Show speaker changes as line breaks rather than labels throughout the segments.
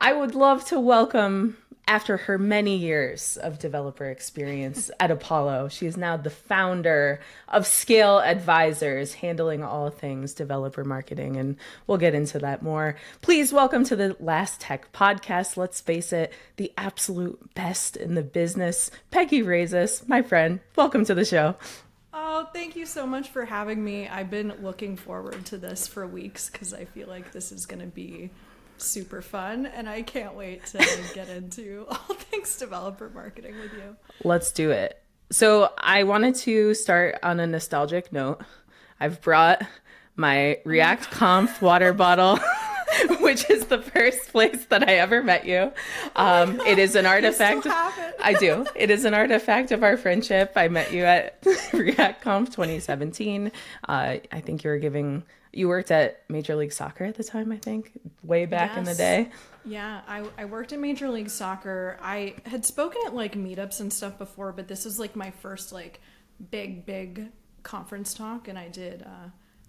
I would love to welcome, after her many years of developer experience at Apollo, she is now the founder of Scale Advisors, handling all things developer marketing. And we'll get into that more. Please welcome to the Last Tech podcast. Let's face it, the absolute best in the business, Peggy Rayzis, my friend. Welcome to the show.
Oh, thank you so much for having me. I've been looking forward to this for weeks because I feel like this is going to be super fun, and I can't wait to get into all things developer marketing with you.
Let's do it. So I wanted to start on a nostalgic note. I've brought my React Conf water bottle, which is the first place that I ever met you. It is an artifact.
You still have it.
I do. It is an artifact of our friendship. I met you at React Conf 2017. I think you worked at Major League Soccer at the time, I think, way back in the day.
Yeah, I worked in Major League Soccer. I had spoken at like meetups and stuff before, but this was like my first like big conference talk, and I did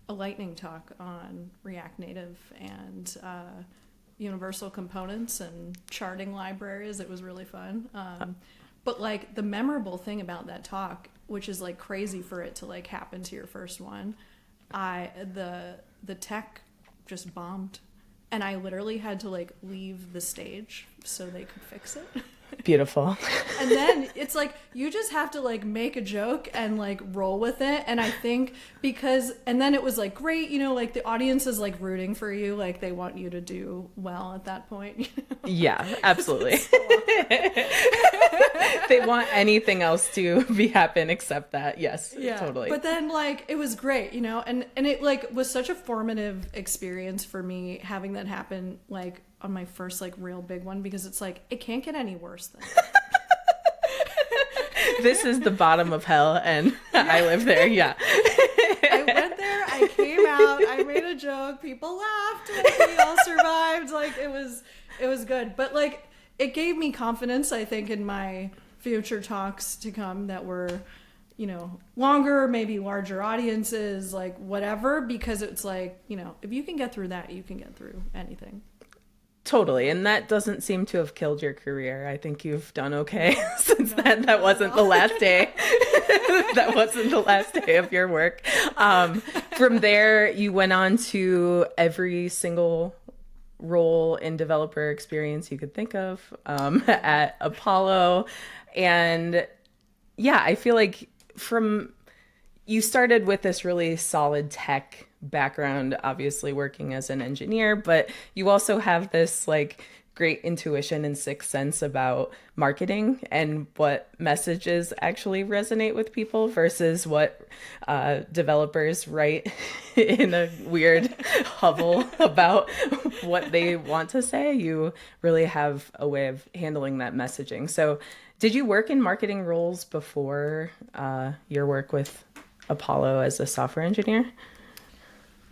a lightning talk on React Native and universal components and charting libraries. It was really fun. But like the memorable thing about that talk, which is like crazy for it to like happen to your first one, the tech just bombed, and I literally had to like leave the stage so they could fix it.
Beautiful.
And then it's like you just have to like make a joke and like roll with it. And I think and then it was like great, like the audience is like rooting for you, like they want you to do well at that point.
Yeah, absolutely. They want anything else to happen except that. Yes,
yeah,
totally.
But then like it was great, and it like was such a formative experience for me having that happen like on my first like real big one, because it's like it can't get any worse than
This is the bottom of hell, and I live there. Yeah.
I went there, I came out, I made a joke, people laughed, like, we all survived. Like it was good, but like it gave me confidence, I think, in my future talks to come that were longer, maybe larger audiences, like whatever, because it's like, if you can get through that, you can get through anything.
Totally. And that doesn't seem to have killed your career. I think you've done okay since that wasn't the last day. That wasn't the last day of your work. From there, you went on to every single role in developer experience you could think of at Apollo. And yeah, I feel like you started with this really solid tech background, obviously working as an engineer, but you also have this like great intuition and sixth sense about marketing and what messages actually resonate with people versus what developers write in a weird hovel about what they want to say. You really have a way of handling that messaging. So did you work in marketing roles before your work with Apollo as a software engineer?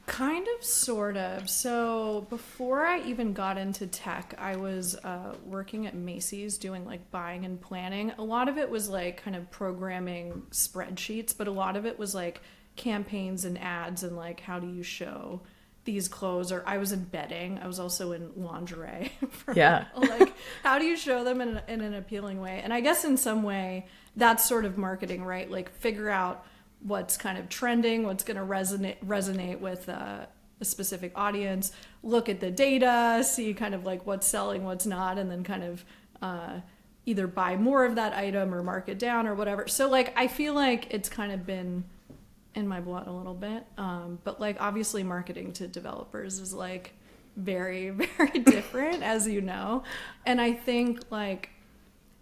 Kind of, sort of. So before I even got into tech, I was working at Macy's doing like buying and planning. A lot of it was like kind of programming spreadsheets, but a lot of it was like campaigns and ads and like how do you show these clothes. Or I was in bedding. I was also in lingerie.
Yeah.
Like how do you show them in an appealing way? And I guess in some way that's sort of marketing, right? Like figure out what's kind of trending, what's going to resonate with a specific audience, look at the data, see kind of like what's selling, what's not, and then kind of either buy more of that item or mark it down or whatever. So like I feel like it's kind of been in my blood a little bit, but like obviously marketing to developers is like very, very different, as you know. And I think like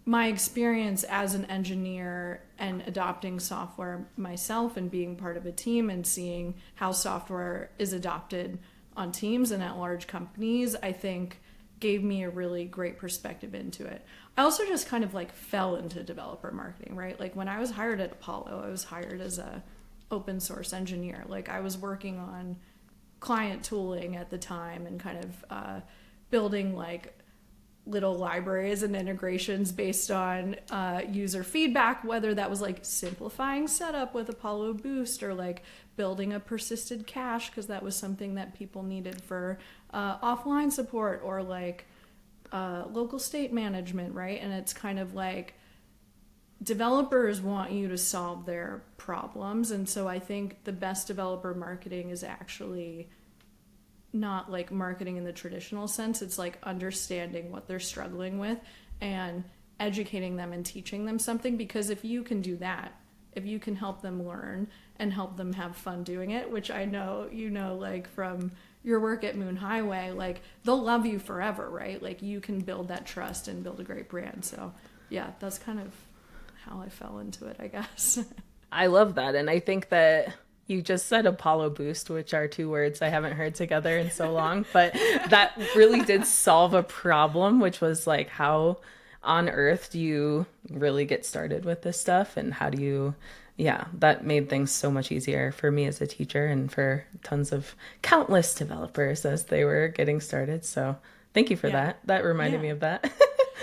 my experience as an engineer and adopting software myself and being part of a team and seeing how software is adopted on teams and at large companies, I think gave me a really great perspective into it. I also just kind of like fell into developer marketing, right? Like when I was hired at Apollo, I was hired as a open source engineer. Like I was working on client tooling at the time and kind of building like little libraries and integrations based on user feedback, whether that was like simplifying setup with Apollo Boost or like building a persisted cache because that was something that people needed for offline support, or like local state management, right? And it's kind of like developers want you to solve their problems. And so I think the best developer marketing is actually not like marketing in the traditional sense. It's like understanding what they're struggling with and educating them and teaching them something. Because if you can do that, if you can help them learn and help them have fun doing it, which I know, you know, like from your work at Moon Highway, like they'll love you forever, right? Like you can build that trust and build a great brand. So yeah, that's kind of how I fell into it, I guess.
I love that. And I think that you just said Apollo Boost, which are two words I haven't heard together in so long, but that really did solve a problem, which was like, how on earth do you really get started with this stuff? And how do you, yeah, that made things so much easier for me as a teacher and for tons of countless developers as they were getting started. So thank you for that. That reminded me of that.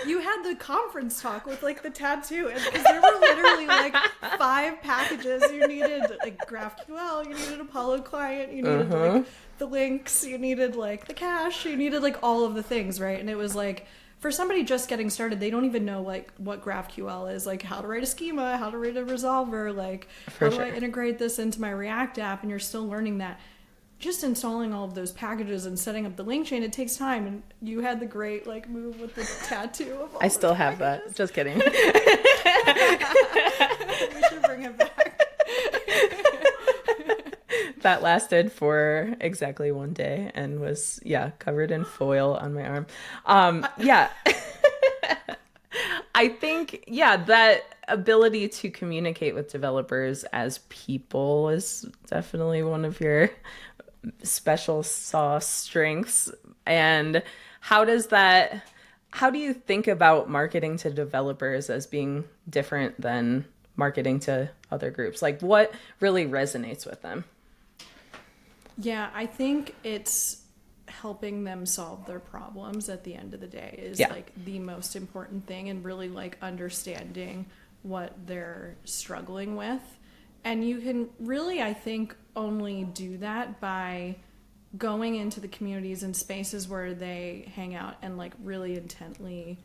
You had the conference talk with like the tattoo, and because there were literally like 5 packages. You needed like GraphQL, you needed Apollo client, you needed like the links, you needed like the cache, you needed like all of the things, right? And it was like, for somebody just getting started, they don't even know like what GraphQL is, like how to write a schema, how to write a resolver, like how do I integrate this into my React app, and you're still learning that. Just installing all of those packages and setting up the link chain, it takes time. And you had the great like move with the tattoo of all
I still have
packages.
that. Just kidding.
We should bring it back.
That lasted for exactly one day and was, covered in foil on my arm. I think, that ability to communicate with developers as people is definitely one of your special sauce strengths. And how do you think about marketing to developers as being different than marketing to other groups? Like, what really resonates with them?
Yeah, I think it's helping them solve their problems at the end of the day is like the most important thing, and really like understanding what they're struggling with. And you can really, I think, only do that by going into the communities and spaces where they hang out and like really intently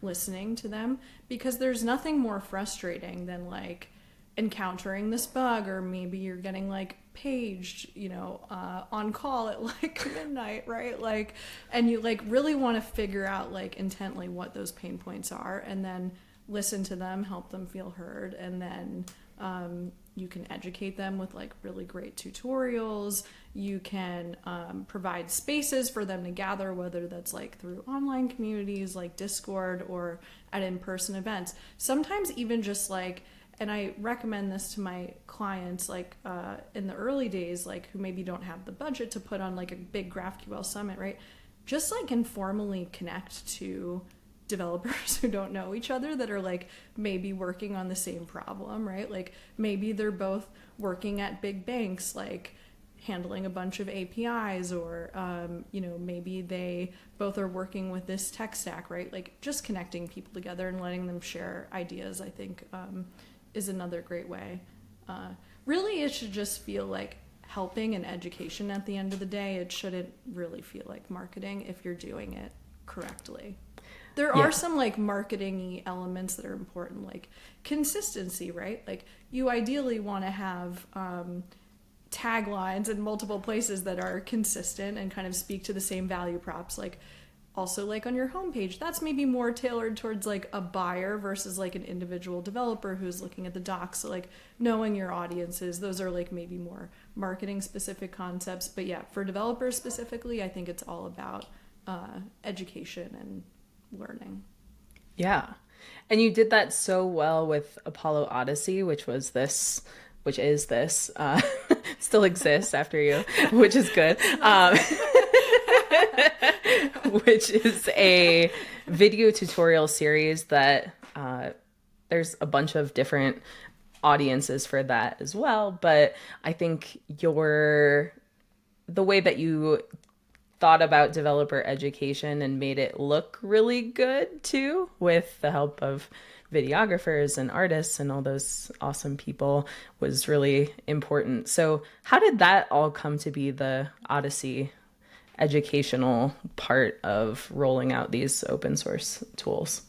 listening to them, because there's nothing more frustrating than like encountering this bug, or maybe you're getting like paged, on call at like midnight, right? Like, and you like really want to figure out like intently what those pain points are, and then listen to them, help them feel heard, and then you can educate them with like really great tutorials. You can provide spaces for them to gather, whether that's like through online communities like Discord or at in-person events. Sometimes even just like, and I recommend this to my clients, like in the early days, like who maybe don't have the budget to put on like a big GraphQL summit, right? Just like informally connect to developers who don't know each other that are like maybe working on the same problem, right? Like maybe they're both working at big banks, like handling a bunch of APIs, or maybe they both are working with this tech stack, right? Like just connecting people together and letting them share ideas, I think is another great way. Really, it should just feel like helping and education at the end of the day. It shouldn't really feel like marketing if you're doing it correctly. There are some like marketing-y elements that are important, like consistency, right? Like you ideally want to have taglines in multiple places that are consistent and kind of speak to the same value props. Like also like on your homepage, that's maybe more tailored towards like a buyer versus like an individual developer who's looking at the docs. So like knowing your audiences, those are like maybe more marketing specific concepts. But yeah, for developers specifically, I think it's all about education and learning.
Yeah. And you did that so well with Apollo Odyssey, which is this, still exists after you, which is good. Which is a video tutorial series that there's a bunch of different audiences for that as well. But I think the way that you thought about developer education and made it look really good too, with the help of videographers and artists and all those awesome people, was really important. So how did that all come to be, the Odyssey educational part of rolling out these open source tools?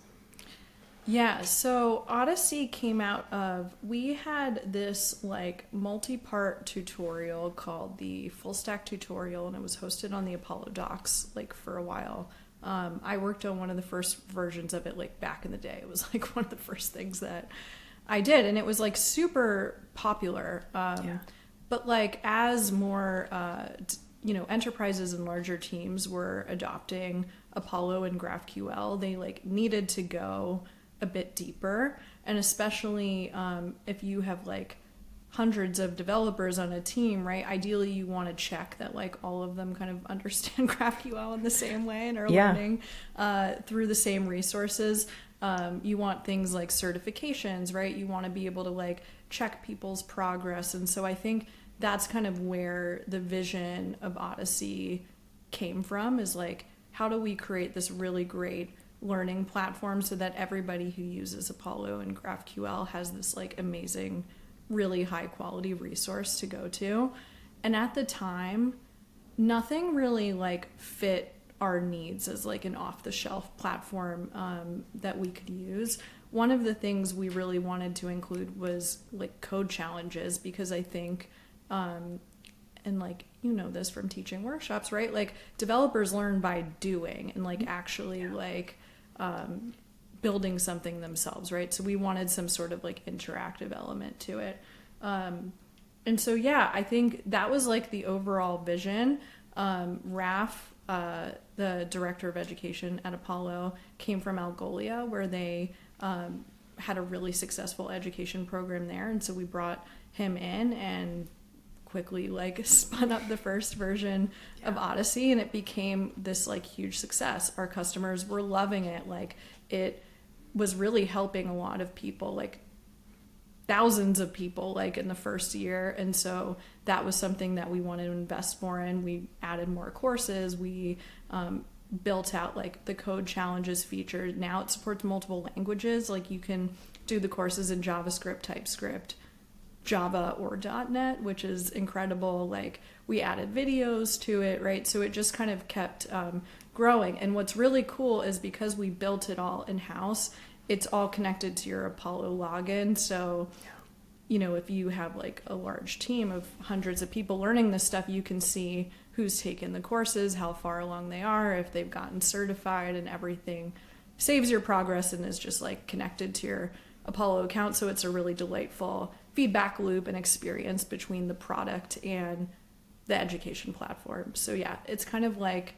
Yeah, so Odyssey came out of, we had this like multi-part tutorial called the Full Stack Tutorial, and it was hosted on the Apollo Docs like for a while. I worked on one of the first versions of it like back in the day. It was like one of the first things that I did, and it was like super popular. But like as more, enterprises and larger teams were adopting Apollo and GraphQL, they like needed to go a bit deeper, and especially if you have like hundreds of developers on a team, right? Ideally you want to check that like all of them kind of understand GraphQL in the same way and are learning through the same resources. You want things like certifications, right? You want to be able to like check people's progress. And so I think that's kind of where the vision of Odyssey came from, is like, how do we create this really great learning platform so that everybody who uses Apollo and GraphQL has this like amazing, really high quality resource to go to. And at the time, nothing really like fit our needs as like an off the shelf platform that we could use. One of the things we really wanted to include was like code challenges, because I think and like, you know this from teaching workshops, right? Like developers learn by doing and like actually like building something themselves, right? So we wanted some sort of like interactive element to it. And so, yeah, I think that was like the overall vision. Raf, the director of education at Apollo, came from Algolia, where they had a really successful education program there. And so we brought him in and quickly like spun up the first version of Odyssey, and it became this like huge success. Our customers were loving it. Like it was really helping a lot of people, like thousands of people, like in the first year. And so that was something that we wanted to invest more in. We added more courses. We built out like the code challenges feature. Now it supports multiple languages. Like you can do the courses in JavaScript, TypeScript, Java, or .NET, which is incredible. Like we added videos to it, right? So it just kind of kept growing. And what's really cool is because we built it all in-house, it's all connected to your Apollo login. So, you know, if you have like a large team of hundreds of people learning this stuff, you can see who's taken the courses, how far along they are, if they've gotten certified, and everything saves your progress and is just like connected to your Apollo account. So it's a really delightful feedback loop and experience between the product and the education platform. So yeah, it's kind of like,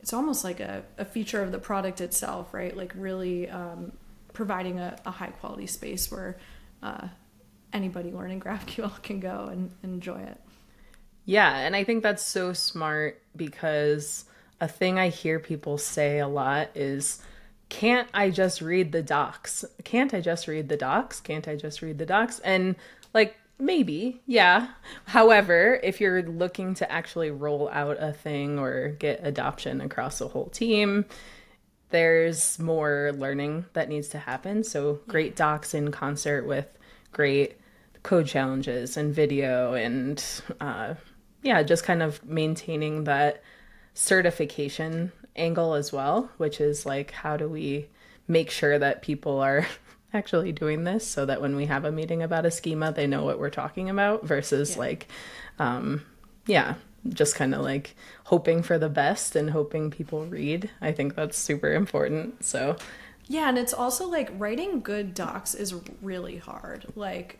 it's almost like a feature of the product itself, right? Like really providing a high quality space where anybody learning GraphQL can go and enjoy it.
Yeah, and I think that's so smart, because a thing I hear people say a lot is, can't I just read the docs? Can't I just read the docs? Can't I just read the docs? And like, maybe, yeah. However, if you're looking to actually roll out a thing or get adoption across a whole team, there's more learning that needs to happen. So great docs in concert with great code challenges and video and just kind of maintaining that certification angle as well, which is like, how do we make sure that people are actually doing this, so that when we have a meeting about a schema, they know what we're talking about, versus just kind of like hoping for the best and hoping people read. I think that's super important. So
yeah, and it's also like writing good docs is really hard. Like,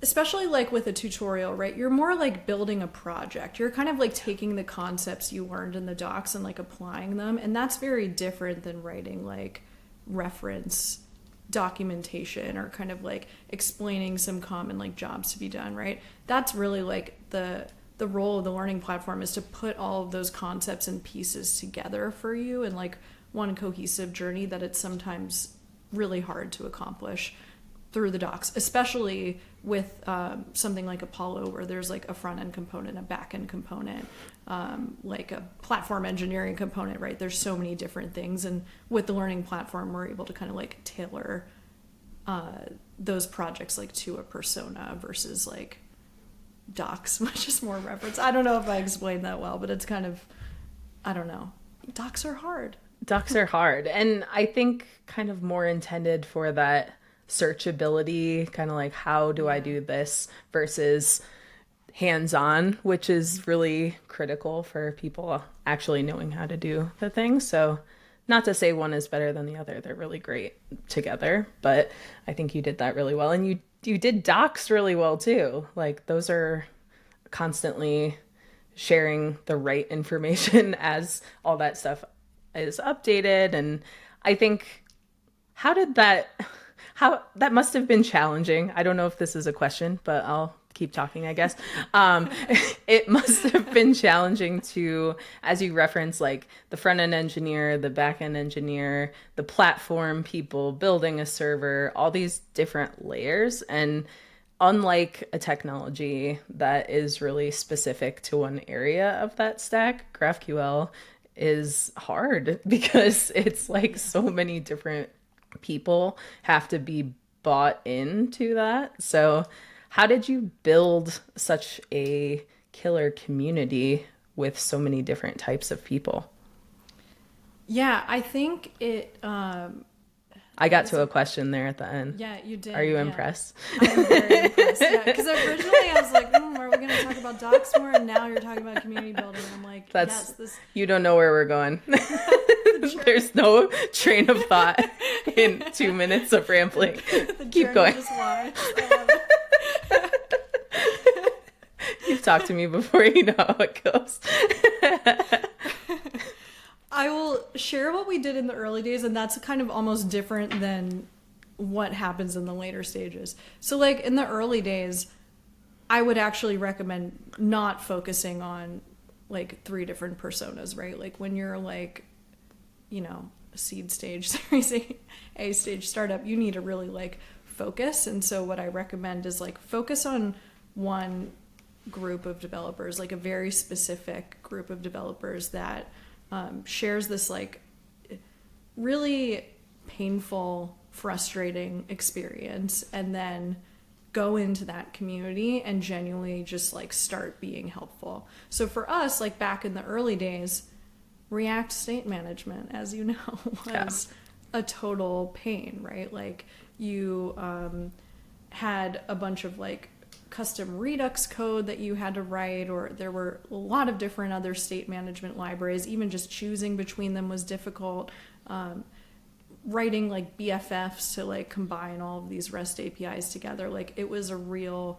especially like with a tutorial, right? You're more like building a project. You're kind of like taking the concepts you learned in the docs and like applying them. And that's very different than writing like reference documentation or kind of like explaining some common like jobs to be done, right? That's really like the role of the learning platform, is to put all of those concepts and pieces together for you in like one cohesive journey that it's sometimes really hard to accomplish through the docs, especially with something like Apollo, where there's like a front-end component, a back-end component, like a platform engineering component, right? There's so many different things. And with the learning platform, we're able to kind of like tailor those projects like to a persona versus like docs, which is more reference. I don't know if I explained that well, but it's kind of, I don't know. Docs are hard.
Docs are hard. And I think kind of more intended for that searchability, kind of like, how do I do this versus hands-on, which is really critical for people actually knowing how to do the thing. So not to say one is better than the other. They're really great together, but I think you did that really well. And you did docs really well too. Like, those are constantly sharing the right information as all that stuff is updated. And I think how that must have been challenging. I don't know if this is a question, but I'll keep talking, I guess. It must have been challenging to, as you reference, like the front end engineer, the back end engineer, the platform people, building a server, all these different layers. And unlike a technology that is really specific to one area of that stack, GraphQL is hard because it's like so many different people have to be bought into that. So how did you build such a killer community with so many different types of people?
Yeah, I think it...
I got to a question there at the end.
Yeah, you did.
Are you impressed?
I'm very impressed. Yeah, because originally I was like, are we going to talk about docs more? And now you're talking about community building. I'm like, yes, this.
You don't know where we're going. There's no train of thought in 2 minutes of rambling. Keep going.
Just winds. I love it.
You've talked to me before. You know how it goes.
I will share what we did in the early days, and that's kind of almost different than what happens in the later stages. So like in the early days, I would actually recommend not focusing on like 3 different personas, right? Like when you're like, seed stage, Series A stage startup, you need to really like focus. And so what I recommend is like focus on one group of developers, like a very specific group of developers that shares this like really painful, frustrating experience, and then go into that community and genuinely just like start being helpful. So for us, like back in the early days, React state management, as you know, was a total pain, right? Like you had a bunch of like custom Redux code that you had to write, or there were a lot of different other state management libraries. Even just choosing between them was difficult. Writing like BFFs to like combine all of these REST APIs together, like it was a real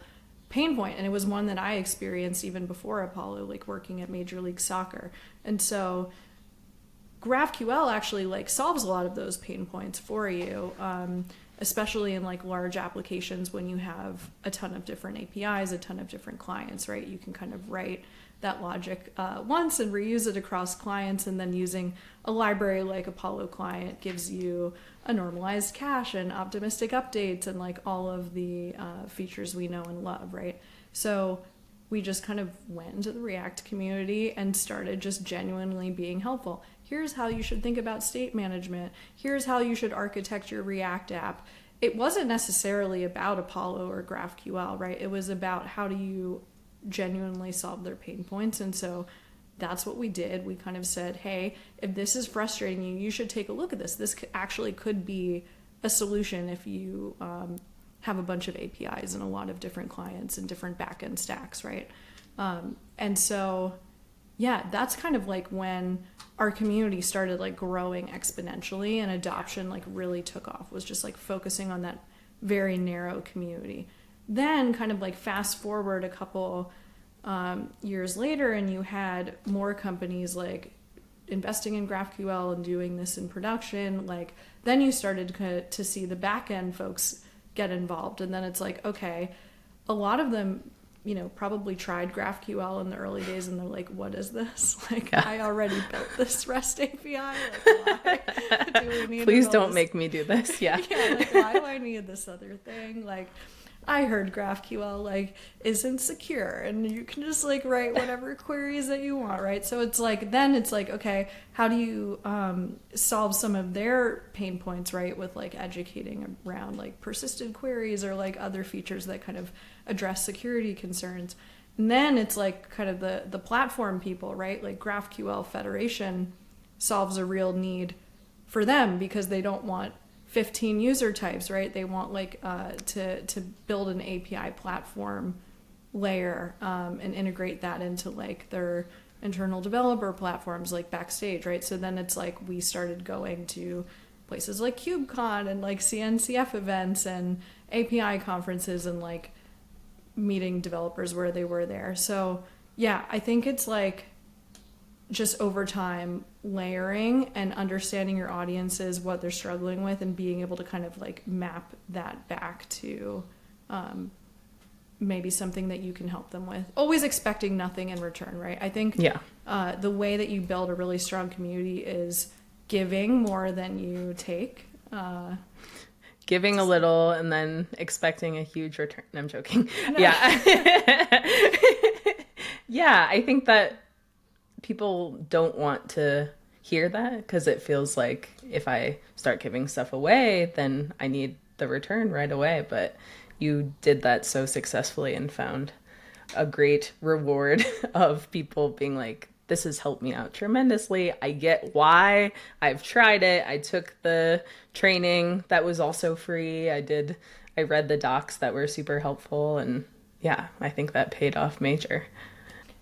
pain point, and it was one that I experienced even before Apollo, like working at Major League Soccer. And so GraphQL actually like solves a lot of those pain points for you, especially in like large applications when you have a ton of different APIs, a ton of different clients, right? You can kind of write that logic once and reuse it across clients, and then using a library like Apollo Client gives you a normalized cache and optimistic updates and like all of the features we know and love, right? So we just kind of went into the React community and started just genuinely being helpful. Here's how you should think about state management. Here's how you should architect your React app. It wasn't necessarily about Apollo or GraphQL, right? It was about how do you genuinely solve their pain points. And so that's what we did. We kind of said, hey, if this is frustrating you, you should take a look at this. This actually could be a solution if you have a bunch of APIs and a lot of different clients and different backend stacks, right? And so, yeah, that's kind of like when our community started like growing exponentially and adoption like really took off, was just like focusing on that very narrow community. Then kind of like fast forward a couple years later, and you had more companies like investing in GraphQL and doing this in production. Like then you started to see the backend folks get involved, and then it's like, okay, a lot of them, probably tried GraphQL in the early days, and they're like, what is this? Like, I already built this REST API. Like, why do we need
Please
to
don't
this?
make me do this. Yeah.
Yeah, like, why do I need this other thing? Like, I heard GraphQL like isn't secure, and you can just like write whatever queries that you want, right? So it's like, then it's like, okay, how do you solve some of their pain points, right? With like educating around like persistent queries or like other features that kind of address security concerns. And then it's like kind of the platform people, right? Like GraphQL Federation solves a real need for them because they don't want 15 user types, right? They want like to build an API platform layer and integrate that into like their internal developer platforms like Backstage, right? So then it's like we started going to places like KubeCon and like CNCF events and API conferences and like meeting developers where they were there. So yeah, I think it's like just over time layering and understanding your audiences, what they're struggling with, and being able to kind of like map that back to maybe something that you can help them with, always expecting nothing in return, right? I think the way that you build a really strong community is giving more than you take.
Giving a little and then expecting a huge return. I'm joking.
No.
Yeah. Yeah, I think that people don't want to hear that because it feels like if I start giving stuff away, then I need the return right away. But you did that so successfully and found a great reward of people being like, this has helped me out tremendously. I get why. I've tried it. I took the training that was also free. I read the docs that were super helpful. And yeah, I think that paid off major.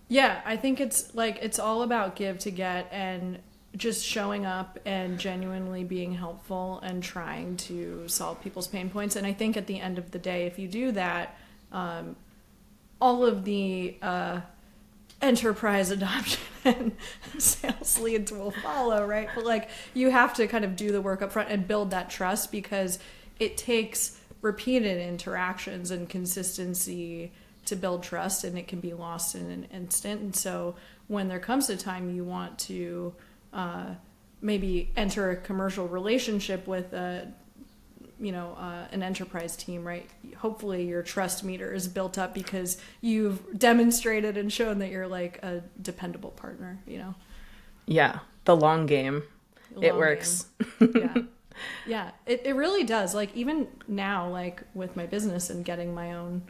Yeah, I think it's like it's all about give to get and just showing up and genuinely being helpful and trying to solve people's pain points. And I think at the end of the day, if you do that, all of the enterprise adoption and sales leads will follow, right? But like you have to kind of do the work up front and build that trust because it takes repeated interactions and consistency to build trust, and it can be lost in an instant. And so when there comes a time you want to maybe enter a commercial relationship with an enterprise team, right? Hopefully your trust meter is built up because you've demonstrated and shown that you're like a dependable partner,
Yeah, the long game. It works.
Yeah, it really does. Like even now, like with my business and getting my own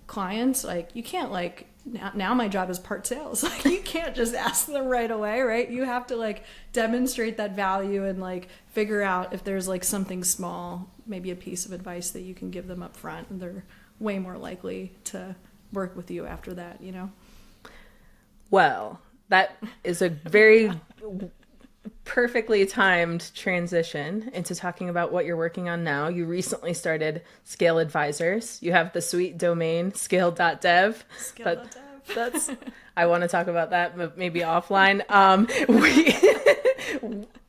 clients, like you can't like now my job is part sales. Like you can't just ask them right away, right? You have to like demonstrate that value and like figure out if there's like something small, maybe a piece of advice that you can give them up front, and they're way more likely to work with you after that,
Well, that is a very perfectly timed transition into talking about what you're working on now. You recently started Scale Advisors. You have the sweet domain scale.dev. That's I want to talk about that, but maybe offline.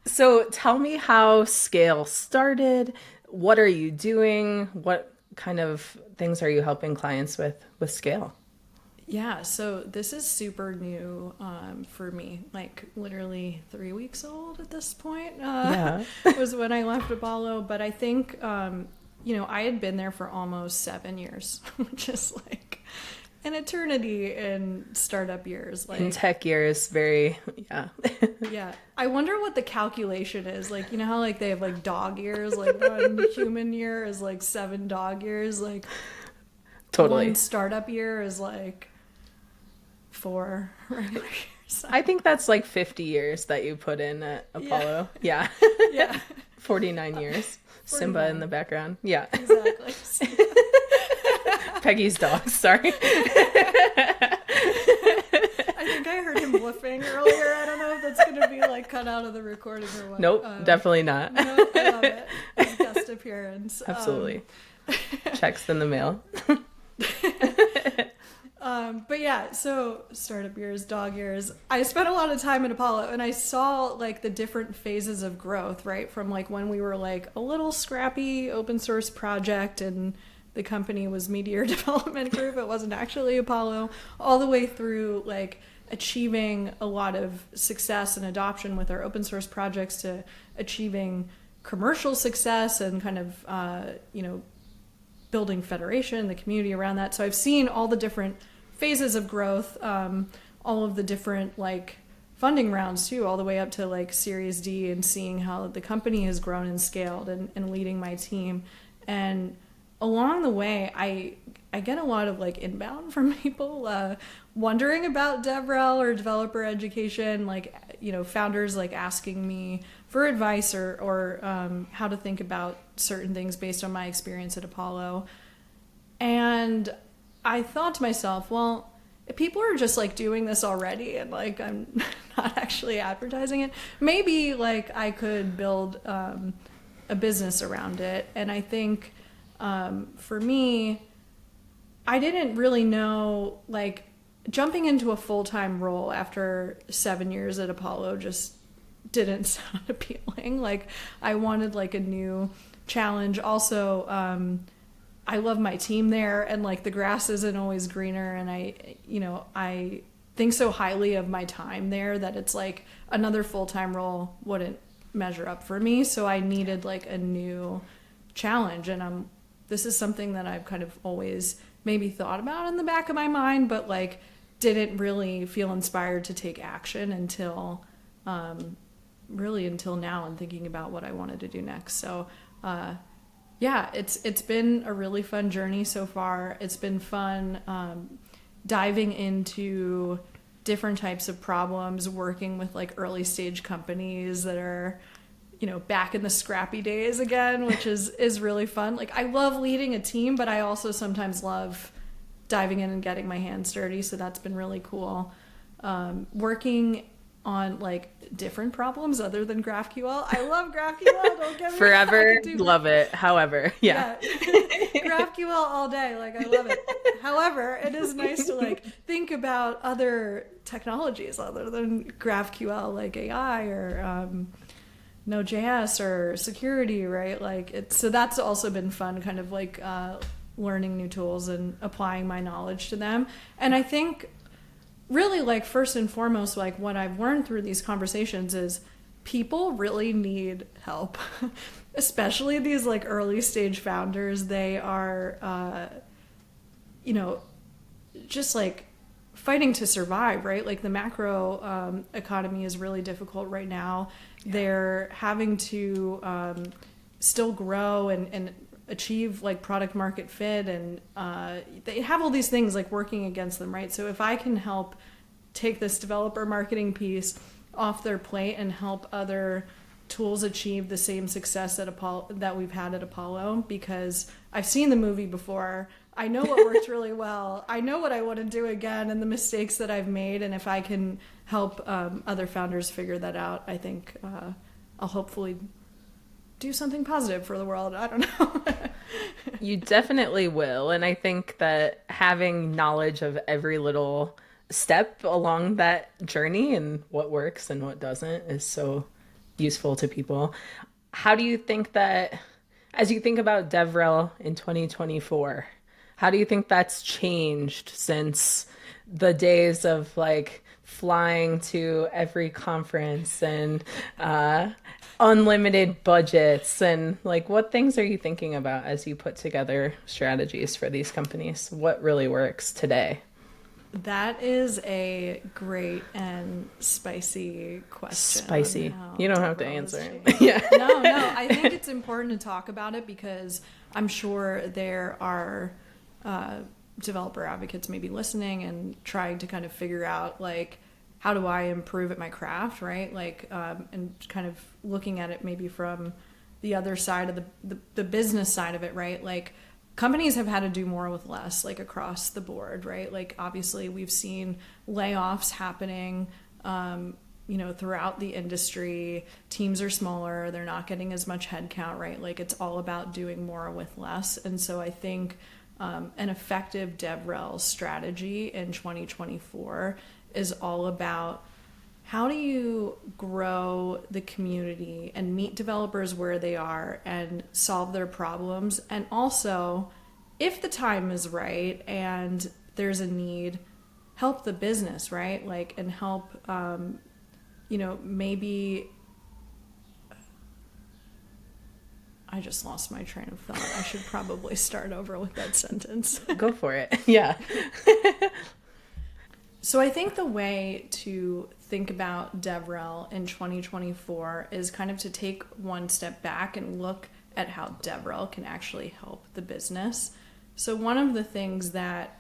So tell me how Scale started. What are you doing? What kind of things are you helping clients with Scale?
Yeah, so this is super new for me, like literally 3 weeks old at this point was when I left Apollo. But I think, I had been there for almost 7 years, which is like an eternity in startup years. Like in
tech years,
Yeah. I wonder what the calculation is. Like, you know how like they have like dog years, like one human year is like 7 dog years, like
totally.
One startup year is like 4 regular years.
I think that's like 50 years that you put in at Apollo. Yeah. 49 years. 49. Simba in the background. Yeah.
Exactly.
Peggy's dog, sorry.
I think I heard him woofing earlier. I don't know if that's going to be like cut out of the recording or what.
Nope, definitely not.
No, I love it. His guest appearance.
Absolutely. Checks in the mail.
But yeah, so startup years, dog years. I spent a lot of time at Apollo and I saw like the different phases of growth, right? From like when we were like a little scrappy open source project and the company was Meteor Development Group. It wasn't actually Apollo, all the way through like achieving a lot of success and adoption with our open source projects to achieving commercial success and kind of, building federation, the community around that. So I've seen all the different phases of growth, all of the different like funding rounds too, all the way up to like Series D, and seeing how the company has grown and scaled and leading my team. And along the way, I get a lot of like inbound from people wondering about DevRel or developer education, like, you know, founders like asking me for advice or how to think about certain things based on my experience at Apollo. And I thought to myself, well, if people are just like doing this already and like I'm not actually advertising it, maybe like I could build a business around it. And I think for me, I didn't really know, like, jumping into a full-time role after 7 years at Apollo just didn't sound appealing. Like, I wanted like a new challenge. Also, I love my team there, and like the grass isn't always greener, and I think so highly of my time there that it's like another full-time role wouldn't measure up for me. So I needed like a new challenge, and this is something that I've kind of always maybe thought about in the back of my mind, but like didn't really feel inspired to take action until really until now, and thinking about what I wanted to do next. So yeah, it's been a really fun journey so far. It's been fun diving into different types of problems, working with like early stage companies that are, you know, back in the scrappy days again, which is really fun. Like, I love leading a team, but I also sometimes love diving in and getting my hands dirty. So that's been really cool. Working on like different problems other than GraphQL. I love GraphQL. Don't get me
Forever love it. However, yeah.
GraphQL all day. Like, I love it. However, it is nice to like think about other technologies other than GraphQL, like AI or Node.js or security, right? Like, so that's also been fun, kind of like learning new tools and applying my knowledge to them. And I think really, like, first and foremost, like what I've learned through these conversations is people really need help, especially these like early stage founders. They are, you know, just like fighting to survive, right? Like the macro economy is really difficult right now. Yeah. They're having to still grow and achieve like product market fit, and they have all these things like working against them, right? So if I can help take this developer marketing piece off their plate and help other tools achieve the same success at Apollo that we've had at Apollo, because I've seen the movie before, I know what worked really well, I know what I wouldn't do again and the mistakes that I've made, and if I can help other founders figure that out, I think I'll hopefully do something positive for the world. I don't know.
You definitely will. And I think that having knowledge of every little step along that journey and what works and what doesn't is so useful to people. How do you think that, as you think about DevRel in 2024, how do you think that's changed since the days of like flying to every conference and unlimited budgets, and like what things are you thinking about as you put together strategies for these companies? What really works today?
That is a great and spicy question.
Spicy. You don't have to answer it.
Yeah. No, I think it's important to talk about it because I'm sure there are developer advocates maybe listening and trying to kind of figure out like, how do I improve at my craft, right? Like, and kind of looking at it maybe from the other side of the business side of it, right? Like, companies have had to do more with less, like across the board, right? Like, obviously we've seen layoffs happening, you know, throughout the industry. Teams are smaller, they're not getting as much headcount, right? Like, it's all about doing more with less. And so I think an effective DevRel strategy in 2024 is all about how do you grow the community and meet developers where they are and solve their problems. And also, if the time is right and there's a need, help the business, right? Like, and help, you know, maybe, I just lost my train of thought. I should probably start over with that sentence.
Go for it. Yeah.
So I think the way to think about DevRel in 2024 is kind of to take one step back and look at how DevRel can actually help the business. So one of the things that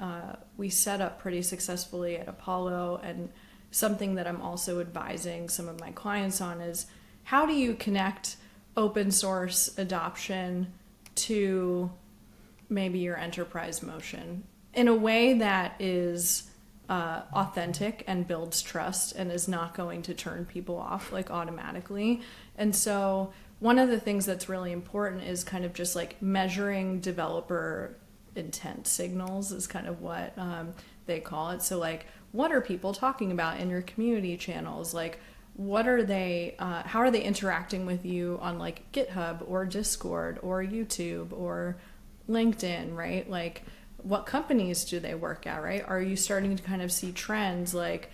we set up pretty successfully at Apollo, and something that I'm also advising some of my clients on, is how do you connect open source adoption to maybe your enterprise motion in a way that is authentic and builds trust and is not going to turn people off like automatically. And so one of the things that's really important is kind of just like measuring developer intent signals is kind of what they call it. So like, what are people talking about in your community channels? Like, what are they, how are they interacting with you on like GitHub or Discord or YouTube or LinkedIn, right? Like, what companies do they work at, right? Are you starting to kind of see trends like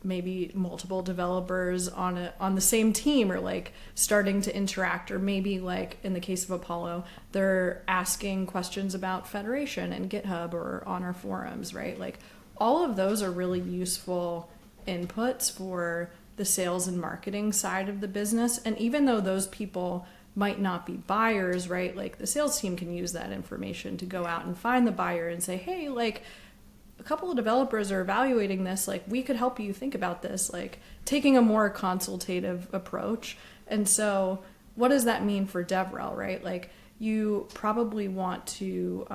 maybe multiple developers on the same team or like starting to interact, or maybe like in the case of Apollo, they're asking questions about Federation and GitHub or on our forums, right? Like all of those are really useful inputs for the sales and marketing side of the business. And even though those people might not be buyers, right? Like the sales team can use that information to go out and find the buyer and say, hey, like a couple of developers are evaluating this, like we could help you think about this, like taking a more consultative approach. And so what does that mean for DevRel, right? Like you probably want to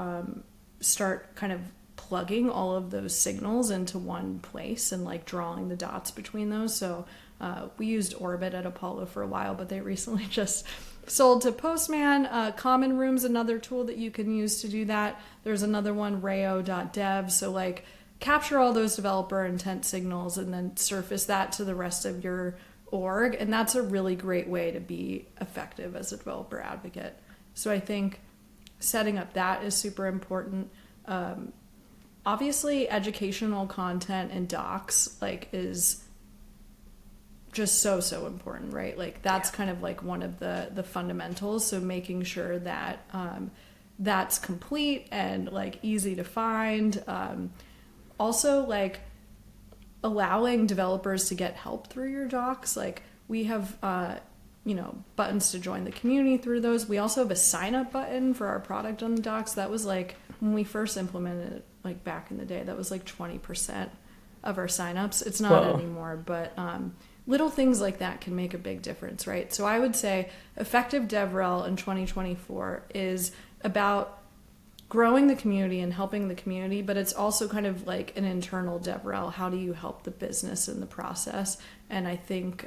start kind of plugging all of those signals into one place and like drawing the dots between those. So we used Orbit at Apollo for a while, but they recently just sold to Postman. Common Room's another tool that you can use to do that. There's another one, rayo.dev. So like capture all those developer intent signals and then surface that to the rest of your org. And that's a really great way to be effective as a developer advocate. So I think setting up that is super important. Obviously educational content and docs like is just so important, right? Like that's kind of like one of the fundamentals. So making sure that that's complete and like easy to find. Also like allowing developers to get help through your docs. Like we have buttons to join the community through those. We also have a sign up button for our product on the docs. That was like when we first implemented it, like back in the day, that was like 20% of our signups. It's not anymore, but little things like that can make a big difference, right? So I would say effective DevRel in 2024 is about growing the community and helping the community, but it's also kind of like an internal DevRel. How do you help the business in the process? And I think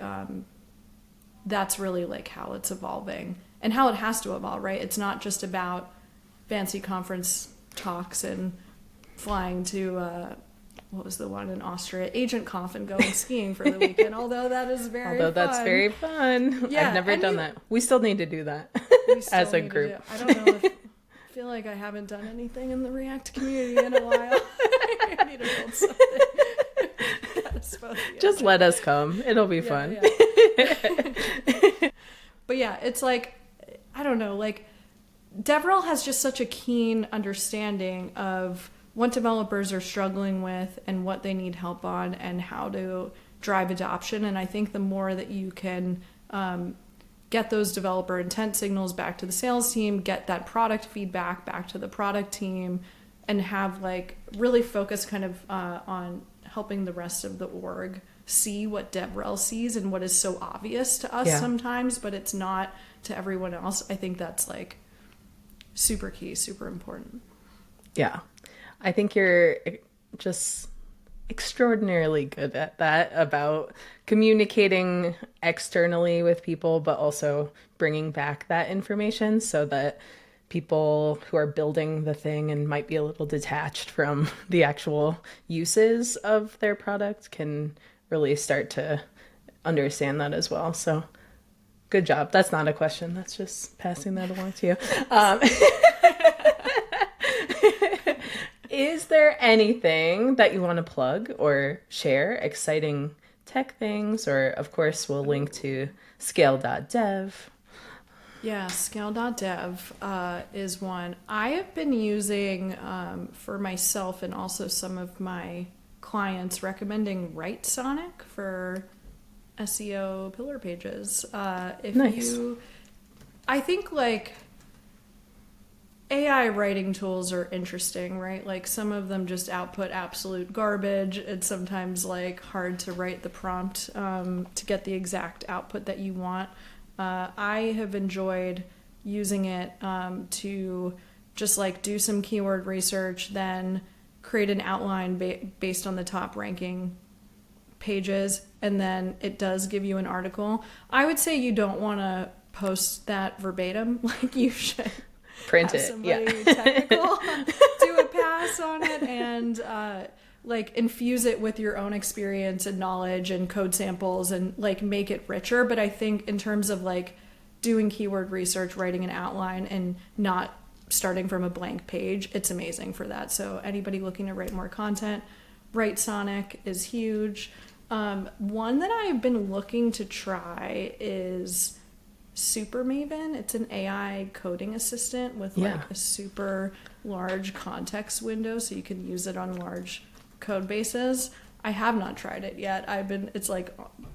that's really like how it's evolving and how it has to evolve, right? It's not just about fancy conference talks and flying to what was the one in Austria? Agent Conf, and going skiing for the weekend. Although that is very fun.
That's very fun. Yeah, I've never done that. We still need to do that as a group.
I don't know. I feel like I haven't done anything in the React community in a while. I need to build something.
Just let us come. It'll be fun.
Yeah. But yeah, it's like, I don't know, like DevRel has just such a keen understanding of what developers are struggling with and what they need help on and how to drive adoption. And I think the more that you can get those developer intent signals back to the sales team, get that product feedback back to the product team, and have like really focus kind of on helping the rest of the org see what DevRel sees and what is so obvious to us sometimes, but it's not to everyone else. I think that's like super key, super important.
Yeah. I think you're just extraordinarily good at that, about communicating externally with people, but also bringing back that information so that people who are building the thing and might be a little detached from the actual uses of their product can really start to understand that as well. So good job. That's not a question. That's just passing that along to you. Is there anything that you want to plug or share, exciting tech things? Or, of course, we'll link to scale.dev.
Yeah, scale.dev is one I have been using for myself and also some of my clients, recommending WriteSonic for SEO pillar pages. If
Nice.
you I think like AI writing tools are interesting, right? Like some of them just output absolute garbage. It's sometimes like hard to write the prompt to get the exact output that you want. I have enjoyed using it to just like do some keyword research, then create an outline based on the top ranking pages, and then it does give you an article. I would say you don't want to post that verbatim. Like you should
print
have
it.
somebody technical do a pass on it and like infuse it with your own experience and knowledge and code samples and like make it richer. But I think in terms of like doing keyword research, writing an outline and not starting from a blank page, it's amazing for that. So anybody looking to write more content, Write Sonic is huge. One that I've been looking to try is Super Maven. It's an AI coding assistant with like a super large context window, so you can use it on large code bases. I have not tried it yet. It's like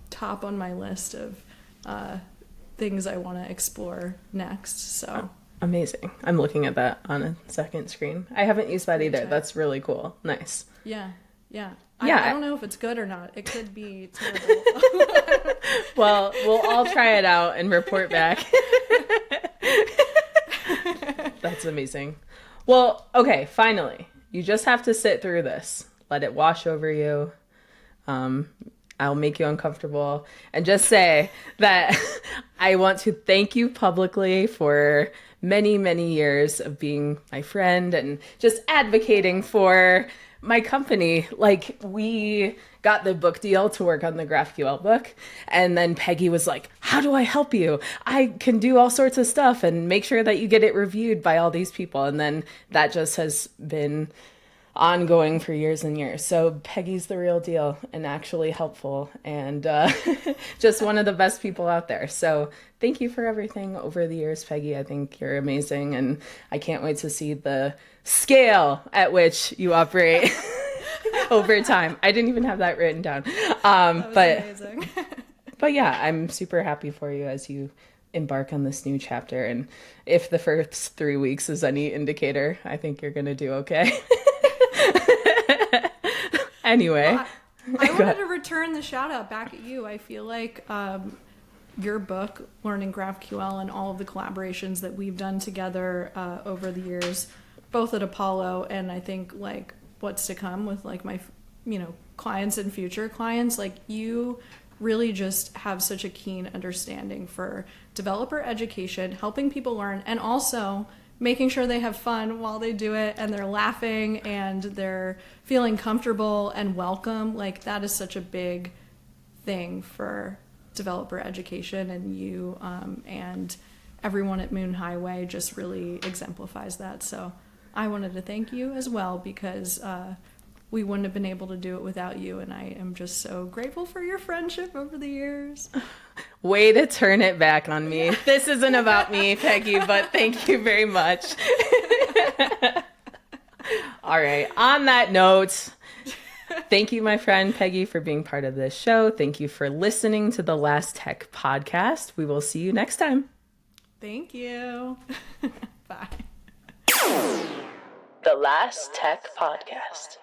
top on my list of things I want to explore next. So
amazing. I'm looking at that on a second screen. I haven't used that either. That's really cool. Nice.
Yeah.
I
don't know if it's good or not. It could be terrible.
Well, we'll all try it out and report back. That's amazing. Well, okay, finally. You just have to sit through this. Let it wash over you. I'll make you uncomfortable and just say that I want to thank you publicly for many, many years of being my friend and just advocating for my company. Like, we got the book deal to work on the GraphQL book, and then Peggy was like, how do I help you? I can do all sorts of stuff and make sure that you get it reviewed by all these people. And then that just has been ongoing for years and years. So Peggy's the real deal and actually helpful and just one of the best people out there. So thank you for everything over the years, Peggy. I think you're amazing, and I can't wait to see the scale at which you operate over time. I didn't even have that written down.
Amazing.
But yeah, I'm super happy for you as you embark on this new chapter. And if the first 3 weeks is any indicator, I think you're going to do okay. Anyway.
Well, I wanted to return the shout out back at you. I feel like your book, Learning GraphQL, and all of the collaborations that we've done together over the years, both at Apollo and I think like what's to come with like my, clients and future clients, like you really just have such a keen understanding for developer education, helping people learn, and also making sure they have fun while they do it and they're laughing and they're feeling comfortable and welcome. Like that is such a big thing for developer education, and you and everyone at Moon Highway just really exemplifies that. So I wanted to thank you as well, because we wouldn't have been able to do it without you, and I am just so grateful for your friendship over the years.
Way to turn it back on me. This isn't about me, Peggy, but thank you very much. All right. On that note, thank you, my friend Peggy, for being part of this show. Thank you for listening to the Last Tech podcast. We will see you next time.
Thank you. Bye.
The Last Tech podcast.